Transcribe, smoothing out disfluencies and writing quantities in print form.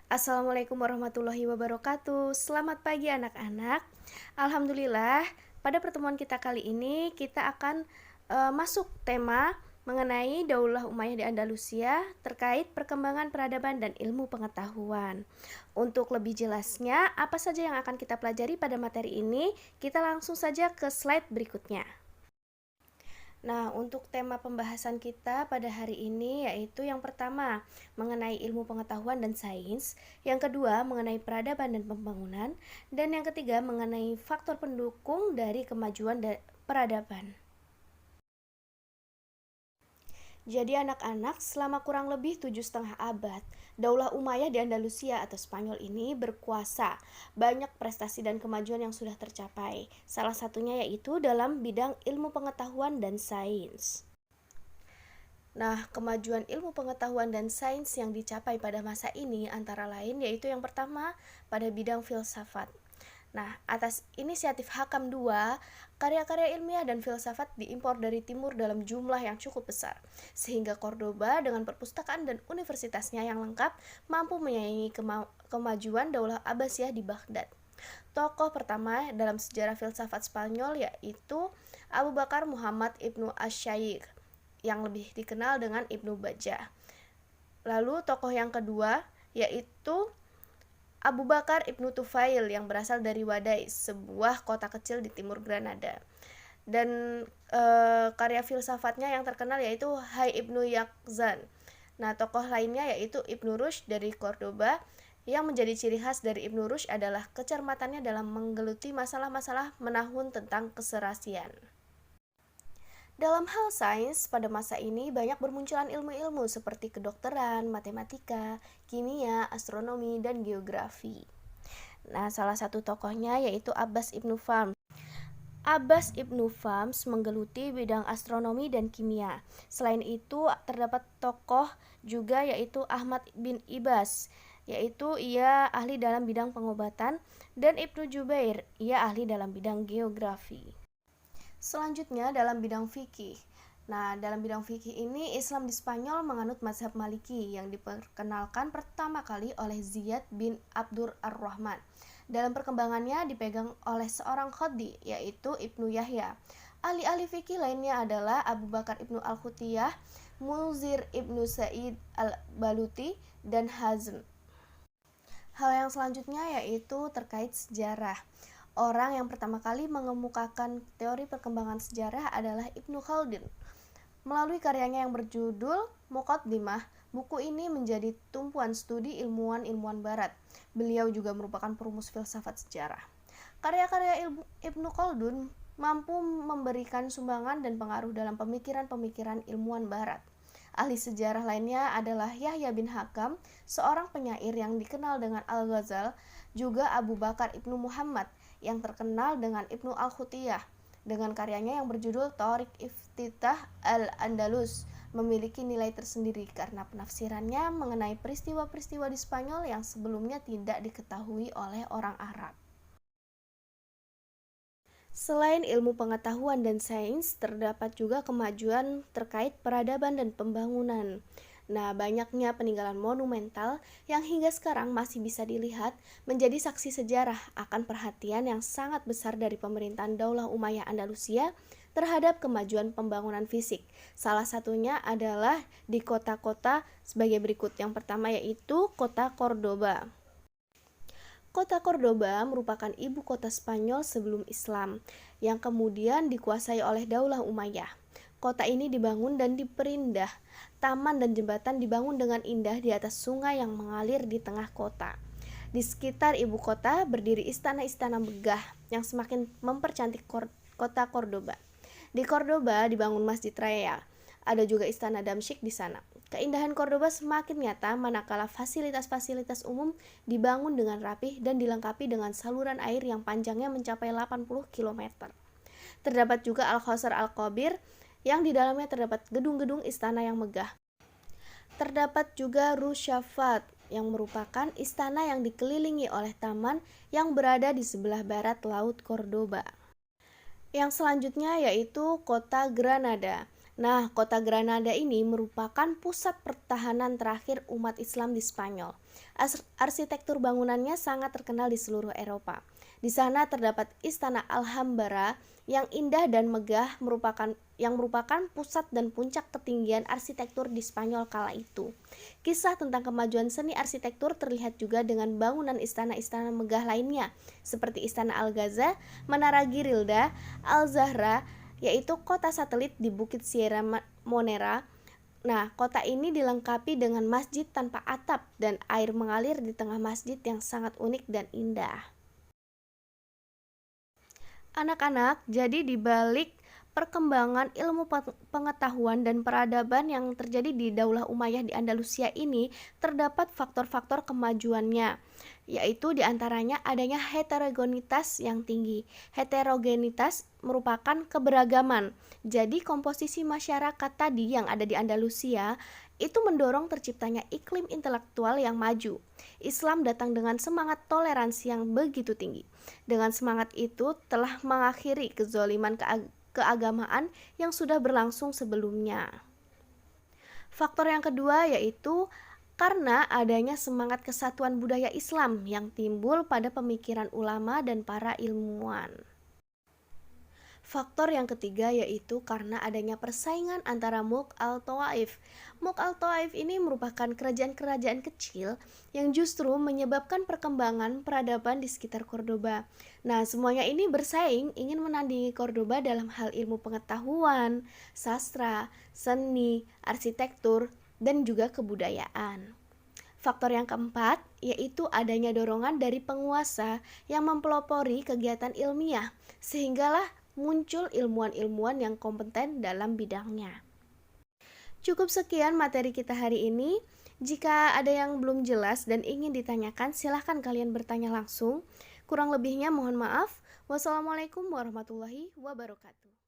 Assalamualaikum warahmatullahi wabarakatuh. Selamat pagi anak-anak. Alhamdulillah, pada pertemuan kita kali ini kita akan masuk tema mengenai Daulah Umayyah di Andalusia terkait perkembangan peradaban dan ilmu pengetahuan. Untuk lebih jelasnya, apa saja yang akan kita pelajari pada materi ini, kita langsung saja ke slide berikutnya. Nah, untuk tema pembahasan kita pada hari ini yaitu yang pertama mengenai ilmu pengetahuan dan sains, yang kedua mengenai peradaban dan pembangunan, dan yang ketiga mengenai faktor pendukung dari kemajuan peradaban. Jadi anak-anak, selama kurang lebih 7,5 abad, Daulah Umayyah di Andalusia atau Spanyol ini berkuasa. Banyak prestasi dan kemajuan yang sudah tercapai. Salah satunya yaitu dalam bidang ilmu pengetahuan dan sains. Nah, kemajuan ilmu pengetahuan dan sains yang dicapai pada masa ini antara lain yaitu yang pertama pada bidang filsafat. Nah, atas inisiatif Hakam II, karya-karya ilmiah dan filsafat diimpor dari timur dalam jumlah yang cukup besar, sehingga Cordoba dengan perpustakaan dan universitasnya yang lengkap mampu menyaingi kemajuan Daulah Abbasiyah di Baghdad. Tokoh pertama dalam sejarah filsafat Spanyol yaitu Abu Bakar Muhammad Ibnu Asy-Syaikh, yang lebih dikenal dengan Ibnu Bajjah. Lalu tokoh yang kedua yaitu Abu Bakar Ibnu Tufail yang berasal dari Wadai, sebuah kota kecil di timur Granada. Dan karya filsafatnya yang terkenal yaitu Hai Ibnu Yaqzan. Nah, tokoh lainnya yaitu Ibnu Rushd dari Cordoba. Yang menjadi ciri khas dari Ibnu Rushd adalah kecermatannya dalam menggeluti masalah-masalah menahun tentang keserasian. Dalam hal sains, pada masa ini banyak bermunculan ilmu-ilmu seperti kedokteran, matematika, kimia, astronomi, dan geografi. Nah, salah satu tokohnya yaitu Abbas Ibnu Fams. Abbas Ibnu Fams menggeluti bidang astronomi dan kimia. Selain itu, terdapat tokoh juga yaitu Ahmad bin Ibas, yaitu ia ahli dalam bidang pengobatan, dan Ibnu Jubair, ia ahli dalam bidang geografi. Selanjutnya dalam bidang fikih. Nah, dalam bidang fikih ini Islam di Spanyol menganut mazhab Maliki yang diperkenalkan pertama kali oleh Ziyad bin Abdur ar-Rahman. Dalam perkembangannya dipegang oleh seorang qadhi yaitu Ibnu Yahya. Ahli-ahli fikih lainnya adalah Abu Bakar Ibnu Al-Khutiyah, Muzir Ibnu Sa'id Al-Baluti, dan Hazm. Hal yang selanjutnya yaitu terkait sejarah. Orang yang pertama kali mengemukakan teori perkembangan sejarah adalah Ibnu Khaldun. Melalui karyanya yang berjudul Muqaddimah, buku ini menjadi tumpuan studi ilmuwan-ilmuwan barat. Beliau juga merupakan perumus filsafat sejarah. Karya-karya Ibnu Khaldun mampu memberikan sumbangan dan pengaruh dalam pemikiran-pemikiran ilmuwan barat. Ahli sejarah lainnya adalah Yahya bin Hakam, seorang penyair yang dikenal dengan Al-Ghazal, juga Abu Bakar Ibnu Muhammad yang terkenal dengan Ibnu Al-Khutiyah dengan karyanya yang berjudul Thariq Iftitah Al-Andalus memiliki nilai tersendiri karena penafsirannya mengenai peristiwa-peristiwa di Spanyol yang sebelumnya tidak diketahui oleh orang Arab. Selain ilmu pengetahuan dan sains, terdapat juga kemajuan terkait peradaban dan pembangunan. Nah, banyaknya peninggalan monumental yang hingga sekarang masih bisa dilihat menjadi saksi sejarah akan perhatian yang sangat besar dari pemerintahan Daulah Umayyah Andalusia terhadap kemajuan pembangunan fisik. Salah satunya adalah di kota-kota sebagai berikut. Yang pertama yaitu kota Cordoba. Kota Cordoba merupakan ibu kota Spanyol sebelum Islam yang kemudian dikuasai oleh Daulah Umayyah. Kota ini dibangun dan diperindah. Taman dan jembatan dibangun dengan indah di atas sungai yang mengalir di tengah kota. Di sekitar ibu kota berdiri istana-istana megah yang semakin mempercantik kota Cordoba. Di Cordoba dibangun Masjid Raya. Ada juga istana Damsyik di sana. Keindahan Cordoba semakin nyata manakala fasilitas-fasilitas umum dibangun dengan rapih dan dilengkapi dengan saluran air yang panjangnya mencapai 80 km. Terdapat juga Al-Khosar Al-Kabir yang di dalamnya terdapat gedung-gedung istana yang megah. Terdapat juga Rushafat yang merupakan istana yang dikelilingi oleh taman yang berada di sebelah barat laut Cordoba. Yang selanjutnya yaitu kota Granada. Nah, kota Granada ini merupakan pusat pertahanan terakhir umat Islam di Spanyol. Arsitektur bangunannya sangat terkenal di seluruh Eropa. Di sana terdapat Istana Alhambra yang indah dan megah merupakan pusat dan puncak ketinggian arsitektur di Spanyol kala itu. Kisah tentang kemajuan seni arsitektur terlihat juga dengan bangunan istana-istana megah lainnya seperti Istana Algaza, Menara Girilda, Al-Zahra, yaitu kota satelit di Bukit Sierra Monera. Nah, kota ini dilengkapi dengan masjid tanpa atap dan air mengalir di tengah masjid yang sangat unik dan indah. Anak-anak, jadi di balik perkembangan ilmu pengetahuan dan peradaban yang terjadi di Daulah Umayyah di Andalusia ini, terdapat faktor-faktor kemajuannya, yaitu diantaranya adanya heterogenitas yang tinggi. Heterogenitas merupakan keberagaman. Jadi komposisi masyarakat tadi yang ada di Andalusia itu mendorong terciptanya iklim intelektual yang maju. Islam datang dengan semangat toleransi yang begitu tinggi. Dengan semangat itu telah mengakhiri kezaliman keagamaan yang sudah berlangsung sebelumnya. Faktor yang kedua yaitu karena adanya semangat kesatuan budaya Islam yang timbul pada pemikiran ulama dan para ilmuwan. Faktor yang ketiga yaitu karena adanya persaingan antara Mulk al-Tawaif. Mulk al-Tawaif ini merupakan kerajaan-kerajaan kecil yang justru menyebabkan perkembangan peradaban di sekitar Cordoba. Nah, semuanya ini bersaing ingin menandingi Cordoba dalam hal ilmu pengetahuan, sastra, seni, arsitektur, dan juga kebudayaan. Faktor yang keempat yaitu adanya dorongan dari penguasa yang mempelopori kegiatan ilmiah, sehinggalah muncul ilmuwan-ilmuwan yang kompeten dalam bidangnya. Cukup sekian materi kita hari ini. Jika ada yang belum jelas dan ingin ditanyakan, silahkan kalian bertanya langsung. Kurang lebihnya mohon maaf. Wassalamualaikum warahmatullahi wabarakatuh.